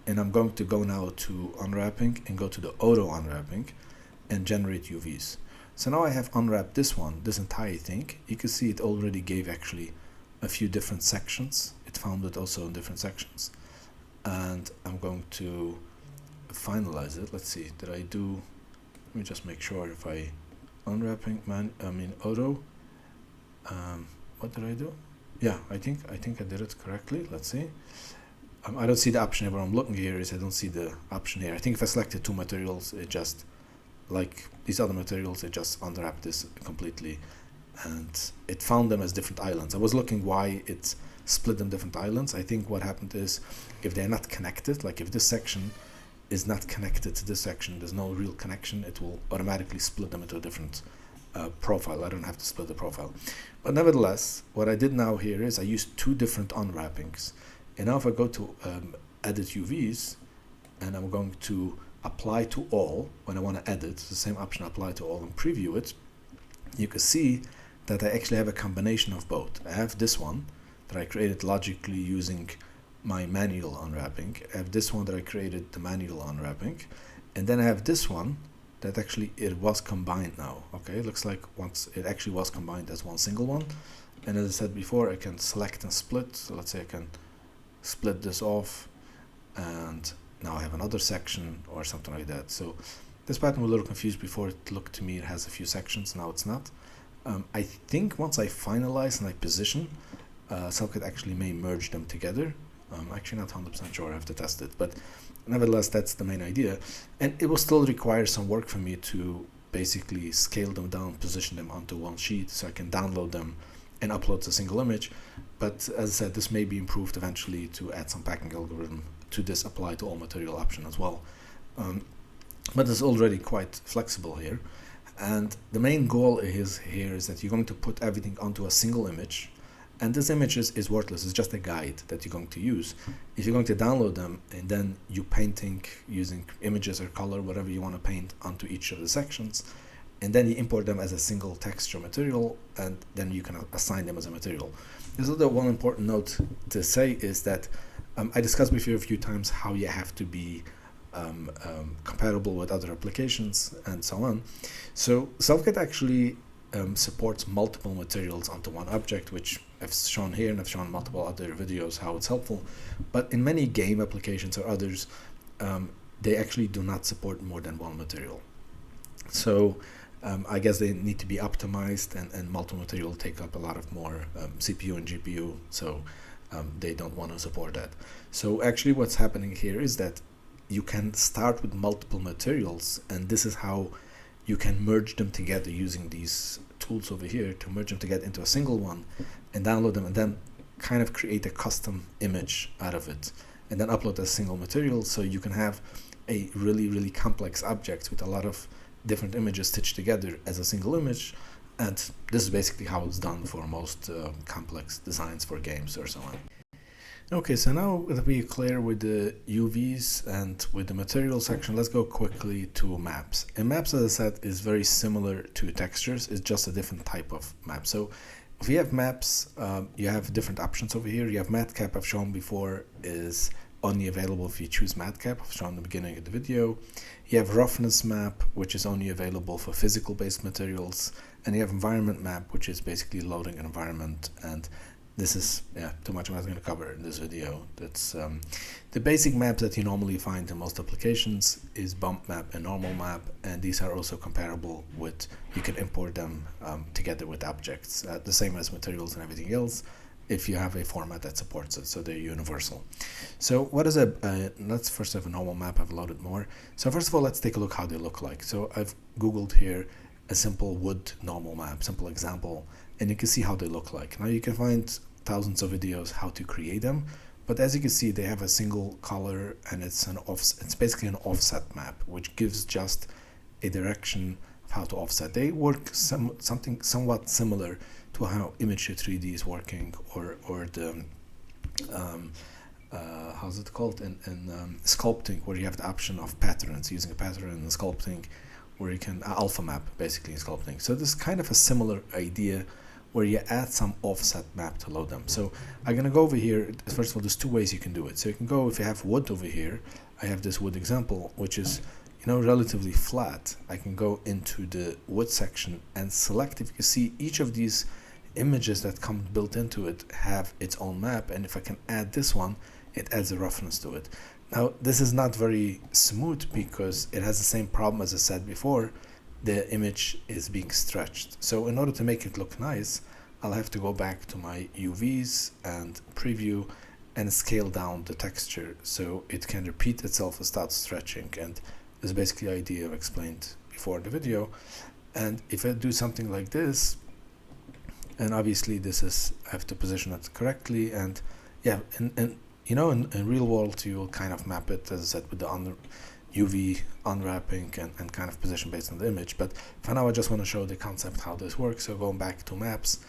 and I'm going to go now to unwrapping and go to the auto unwrapping and generate UVs. So now I have unwrapped this one, this entire thing. You can see it already gave actually a few different sections. It found it also in different sections. And I'm going to finalize it. Let's see, did I do, let me just make sure if I unwrapping auto, what did I do? Yeah, I think I did it correctly. Let's see. I don't see the option here. Where I'm looking here is I don't see the option here. I think if I selected 2 materials, it just, like these other materials, it just unwrapped this completely, and it found them as different islands. I was looking why it split them different islands. I think what happened is if they're not connected, like if this section is not connected to this section, there's no real connection, it will automatically split them into a different profile. I don't have to split the profile. But nevertheless, what I did now here is I used 2 different unwrappings. And now if I go to edit UVs, and I'm going to apply to all, when I want to edit, the same option, apply to all, and preview it, you can see that I actually have a combination of both. I have this one that I created logically using my manual unwrapping. I have this one that I created the manual unwrapping. And then I have this one that actually it was combined now. Okay, it looks like once it actually was combined as one single one. And as I said before, I can select and split. So let's say I can split this off, and now I have another section or something like that. So this pattern was a little confused before. It looked to me it has a few sections, now it's not. I think once I finalize and I position, SelfCAD actually may merge them together. Actually not 100% sure, I have to test it, but nevertheless, that's the main idea. And it will still require some work for me to basically scale them down, position them onto one sheet so I can download them and upload a single image. But as I said, this may be improved eventually to add some packing algorithm to this apply to all material option as well. But it's already quite flexible here. And the main goal is that you're going to put everything onto a single image. And this image is worthless. It's just a guide that you're going to use. If you're going to download them and then you painting using images or color, whatever you want to paint onto each of the sections, and then you import them as a single texture material, and then you can assign them as a material. There's other one important note to say is that I discussed with you a few times how you have to be compatible with other applications and so on. So SelfCAD actually supports multiple materials onto one object, which I've shown here, and I've shown multiple other videos how it's helpful. But in many game applications or others, they actually do not support more than one material. So I guess they need to be optimized, and multiple material take up a lot of more CPU and GPU, so they don't want to support that. So actually what's happening here is that you can start with multiple materials, and this is how you can merge them together using these tools over here to merge them together into a single one and download them, and then kind of create a custom image out of it and then upload as a single material, so you can have a really complex object with a lot of different images stitched together as a single image. And this is basically how it's done for most complex designs for games or so on. Okay, so now that we're clear with the UVs and with the material section, let's go quickly to maps. And maps, as I said, is very similar to textures. It's just a different type of map. So if you have maps, you have different options over here. You have Matcap, I've shown before, is only available if you choose Matcap. I've shown in the beginning of the video. You have roughness map, which is only available for physical based materials. And you have environment map, which is basically loading an environment. And this is too much I'm not going to cover in this video. That's the basic maps that you normally find in most applications is bump map and normal map, and these are also comparable with, you can import them together with objects, the same as materials and everything else, if you have a format that supports it, so they're universal. So what is let's first have a normal map. I've loaded more. So first of all, let's take a look how they look like. So I've Googled here a simple wood normal map, simple example, and you can see how they look like. Now you can find thousands of videos how to create them, but as you can see, they have a single color, and it's basically an offset map, which gives just a direction of how to offset. They work something somewhat similar to how Image 3D is working, or the how's it called in sculpting, where you have the option of patterns, using a pattern in sculpting, where you can alpha map basically in sculpting. So this is kind of a similar idea, where you add some offset map to load them. So I'm gonna go over here. First of all, there's two ways you can do it. So you can go, if you have wood over here, I have this wood example, which is relatively flat. I can go into the wood section and select. If you see, each of these images that come built into it have its own map, and if I can add this one, it adds a roughness to it. Now this is not very smooth because it has the same problem as I said before. The image is being stretched. So in order to make it look nice, I'll have to go back to my UVs and preview and scale down the texture so it can repeat itself without stretching. And this is basically the idea I've explained before in the video. And if I do something like this, and obviously this is, I have to position it correctly, and yeah, in real world you will kind of map it, as I said, with the UV unwrapping and kind of position based on the image. But for now I just want to show the concept how this works. So going back to maps,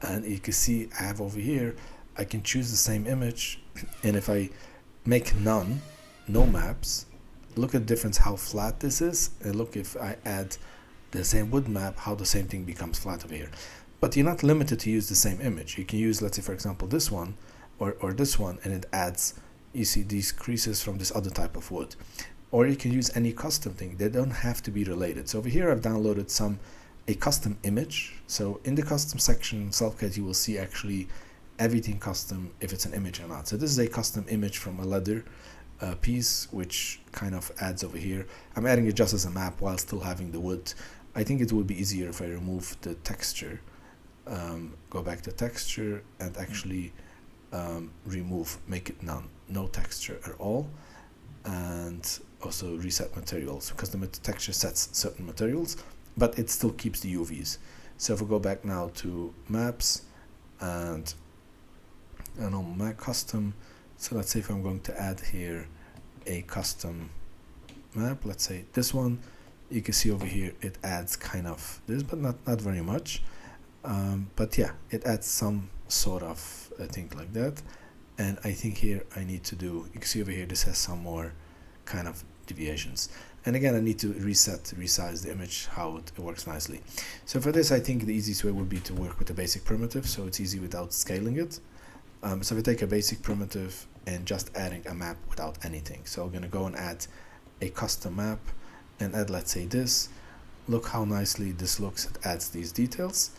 and you can see I have over here, I can choose the same image, and if I make no maps, look at the difference how flat this is, and look if I add the same wood map, how the same thing becomes flat over here. But you're not limited to use the same image. You can use, let's say for example, this one or this one, and it adds, you see these creases from this other type of wood. Or you can use any custom thing. They don't have to be related. So over here I've downloaded a custom image. So in the custom section in SelfCAD you will see actually everything custom, if it's an image or not. So this is a custom image from a leather piece, which kind of adds over here. I'm adding it just as a map while still having the wood I think it would be easier if I remove the texture, go back to texture and actually make it none, no texture at all, and also reset materials, because the texture sets certain materials, but it still keeps the UVs. So if we go back now to maps and a normal map custom, so let's say if I'm going to add here a custom map, let's say this one, you can see over here it adds kind of this, but not very much, but yeah, it adds some sort of thing like that. And I think here I need to do, you can see over here this has some more kind of deviations, and again I need to resize the image how it works nicely. So for this I think the easiest way would be to work with a basic primitive, so it's easy without scaling it. So we take a basic primitive and just adding a map without anything. So I'm going to go and add a custom map and add, let's say, this. Look how nicely this looks. It adds these details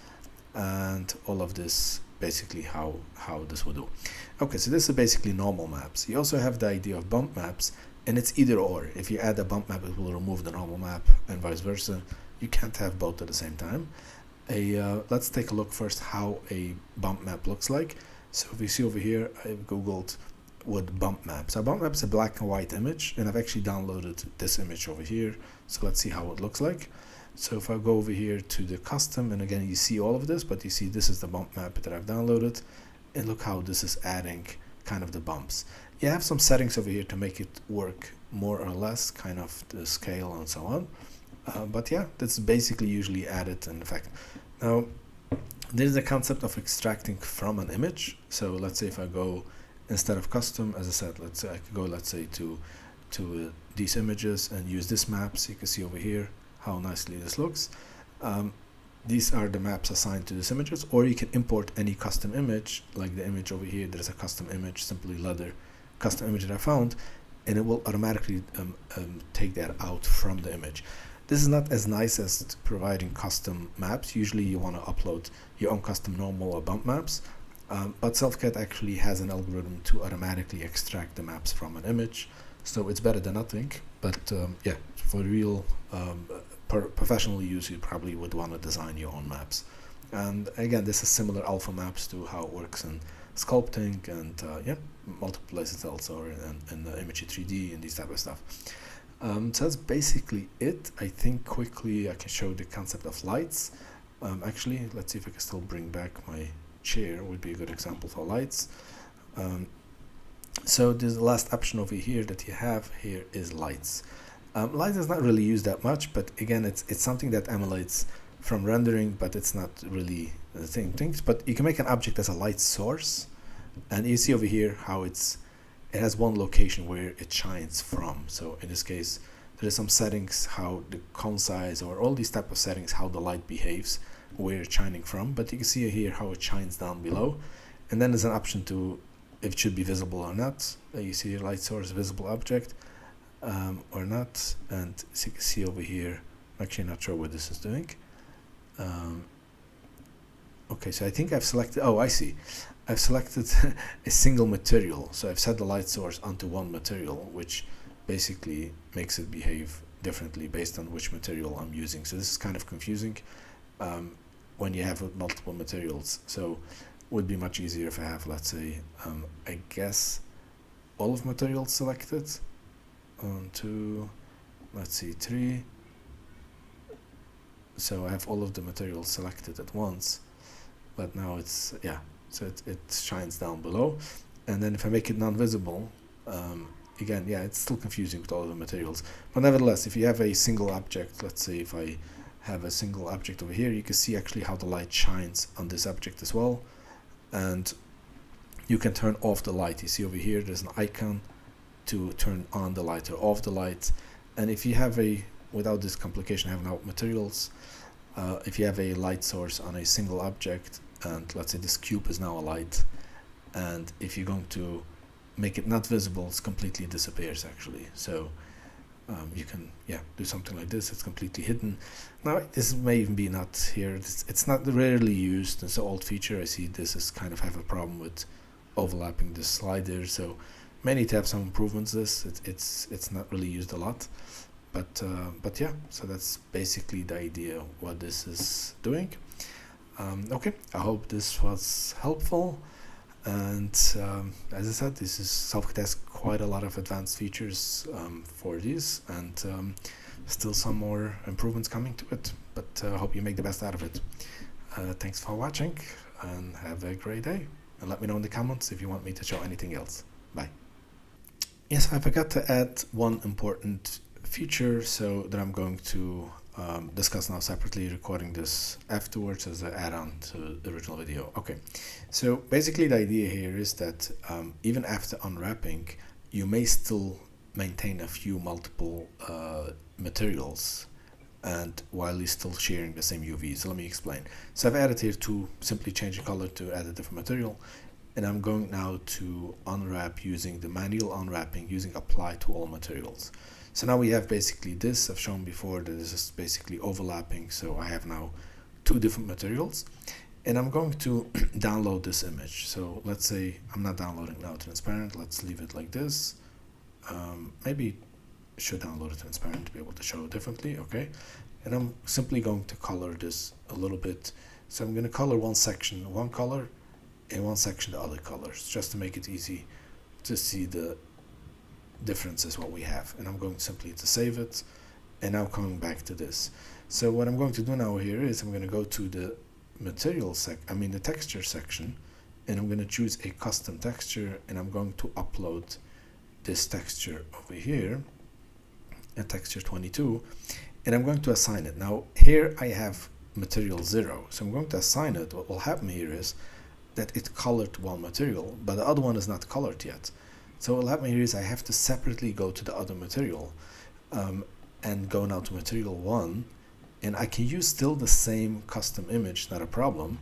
and all of this, basically how this will do. Okay, so this is basically normal maps. You also have the idea of bump maps, and it's either or. If you add a bump map, it will remove the normal map and vice versa. You can't have both at the same time. Let's take a look first how a bump map looks like. So if you see over here, I've googled what bump map. So a bump map is a black and white image, and I've actually downloaded this image over here. So let's see how it looks like. So if I go over here to the custom, and again you see all of this, but you see this is the bump map that I've downloaded, and look how this is adding kind of the bumps. You have some settings over here to make it work more or less, kind of the scale and so on. But yeah, that's basically usually added in effect. Now, there's a concept of extracting from an image. So let's say if I go, instead of custom, as I said, let's say I could go, let's say to these images and use this map. So you can see over here how nicely this looks. These are the maps assigned to these images, or you can import any custom image, like the image over here. There's a custom image, simply leather custom image that I found, and it will automatically take that out from the image. This is not as nice as providing custom maps. Usually you want to upload your own custom normal or bump maps, but SelfCAD actually has an algorithm to automatically extract the maps from an image, so it's better than nothing. But yeah, for real professional use, you probably would want to design your own maps. And again, this is similar alpha maps to how it works in sculpting and yeah, multiple places also in the Imagery 3D and these type of stuff. So that's basically it. I think quickly I can show the concept of lights. Actually, let's see if I can still bring back my chair, would be a good example for lights. So the last option over here that you have here is lights. Light is not really used that much, but again, it's something that emulates from rendering, but it's not really the same things. But you can make an object as a light source, and you see over here how it has one location where it shines from. So in this case, there are some settings, how the cone size or all these type of settings, how the light behaves, where it's shining from. But you can see here how it shines down below, and then there's an option to if it should be visible or not. You see your light source visible object. Or not, and as you can see over here, I'm actually not sure what this is doing. Okay, so I think I've selected, oh I see, I've selected a single material, so I've set the light source onto one material, which basically makes it behave differently based on which material I'm using. So this is kind of confusing when you have multiple materials. So it would be much easier if I have, let's say, I guess all of materials selected. 1, 2, let's see, 3. So I have all of the materials selected at once, but now it's, yeah, so it shines down below. And then if I make it non-visible, again, yeah, it's still confusing with all of the materials. But nevertheless, if you have a single object, let's say if I have a single object over here, you can see actually how the light shines on this object as well. And you can turn off the light. You see over here, there's an icon to turn on the light or off the light. And if you have without this complication, having out materials, if you have a light source on a single object, and let's say this cube is now a light, and if you're going to make it not visible, it completely disappears actually. So you can, yeah, do something like this. It's completely hidden. Now this may even be not here. It's not rarely used. It's an old feature. I see this is kind of have a problem with overlapping the slider. So may need to have some improvements. It's not really used a lot. but yeah, so that's basically the idea what this is doing. Okay, I hope this was helpful. And as I said, this is SelfCAD has quite a lot of advanced features for these, and still some more improvements coming to it, but I hope you make the best out of it. Thanks for watching, and have a great day, and let me know in the comments if you want me to show anything else. Bye. Yes, I forgot to add one important feature, so that I'm going to discuss now separately, recording this afterwards as an add-on to the original video. Okay, so basically the idea here is that even after unwrapping, you may still maintain a few multiple materials, and while you're still sharing the same UV. So let me explain. So I've added here to simply change the color to add a different material, and I'm going now to unwrap using the manual unwrapping using apply to all materials. So now we have basically this. I've shown before that this is basically overlapping, so I have now two different materials, and I'm going to download this image. So let's say I'm not downloading now transparent, let's leave it like this. Maybe should download it transparent to be able to show it differently. Okay, and I'm simply going to color this a little bit. So I'm going to color one section one color and one section the other colors, just to make it easy to see the differences what we have. And I'm going simply to save it, and now coming back to this. So what I'm going to do now here is I'm going to go to the material the texture section, and I'm going to choose a custom texture, and I'm going to upload this texture over here, a texture 22, and I'm going to assign it. Now here I have material 0, so I'm going to assign it. What will happen here is that it colored one material, but the other one is not colored yet. So what will happen here is I have to separately go to the other material and go now to material 1, and I can use still the same custom image, not a problem,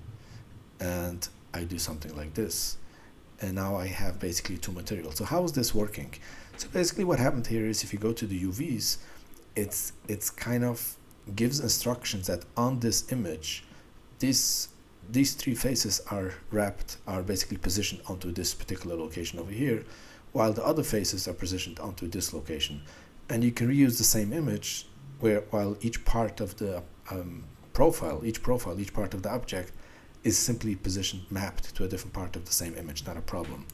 and I do something like this, and now I have basically two materials. So how is this working? So basically what happened here is if you go to the UVs, it's kind of gives instructions that on this image, these three faces are basically positioned onto this particular location over here, while the other faces are positioned onto this location. And you can reuse the same image while each part of the profile, each part of the object is simply positioned, mapped to a different part of the same image, not a problem.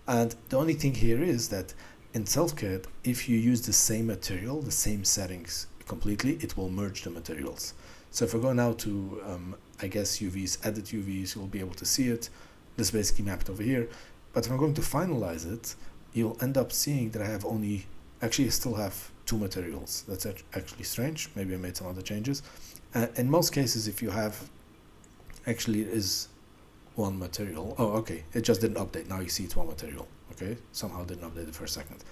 And the only thing here is that in SelfCAD, if you use the same material, the same settings completely, it will merge the materials. So if I go now to, I guess UVs, edit UVs, you'll be able to see it. This is basically mapped over here. But if I'm going to finalize it, you'll end up seeing that I have I still have two materials. That's actually strange. Maybe I made some other changes. In most cases, if you have, actually it is one material. Oh, okay, it just didn't update. Now you see it's one material. Okay, somehow didn't update it for a second.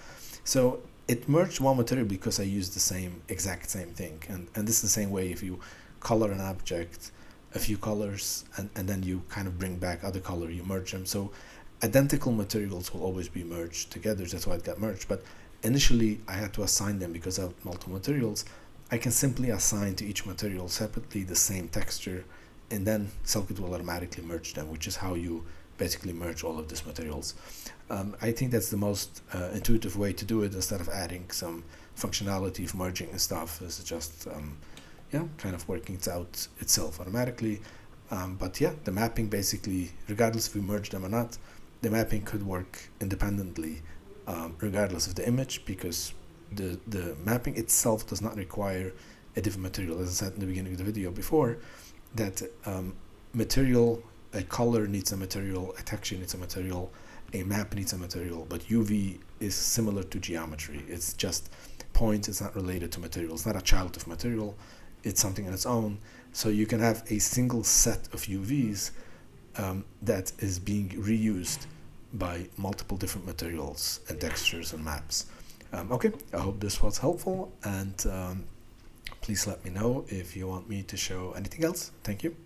So it merged one material because I used the exact same thing. And this is the same way if you color an object, a few colors, and then you kind of bring back other color, you merge them. So identical materials will always be merged together. That's why it got merged. But initially I had to assign them because I have multiple materials. I can simply assign to each material separately the same texture, and then SelfCAD will automatically merge them, which is how you basically merge all of these materials. I think that's the most intuitive way to do it, instead of adding some functionality of merging and stuff. This is just kind of working it out itself automatically. But yeah, the mapping basically, regardless if we merge them or not, the mapping could work independently regardless of the image, because the mapping itself does not require a different material. As I said in the beginning of the video before, that a color needs a material, a texture needs a material, a map needs a material, but UV is similar to geometry. It's just points. It's not related to material. It's not a child of material. It's something on its own. So you can have a single set of UVs that is being reused by multiple different materials and textures and maps. Okay, I hope this was helpful, and please let me know if you want me to show anything else. Thank you.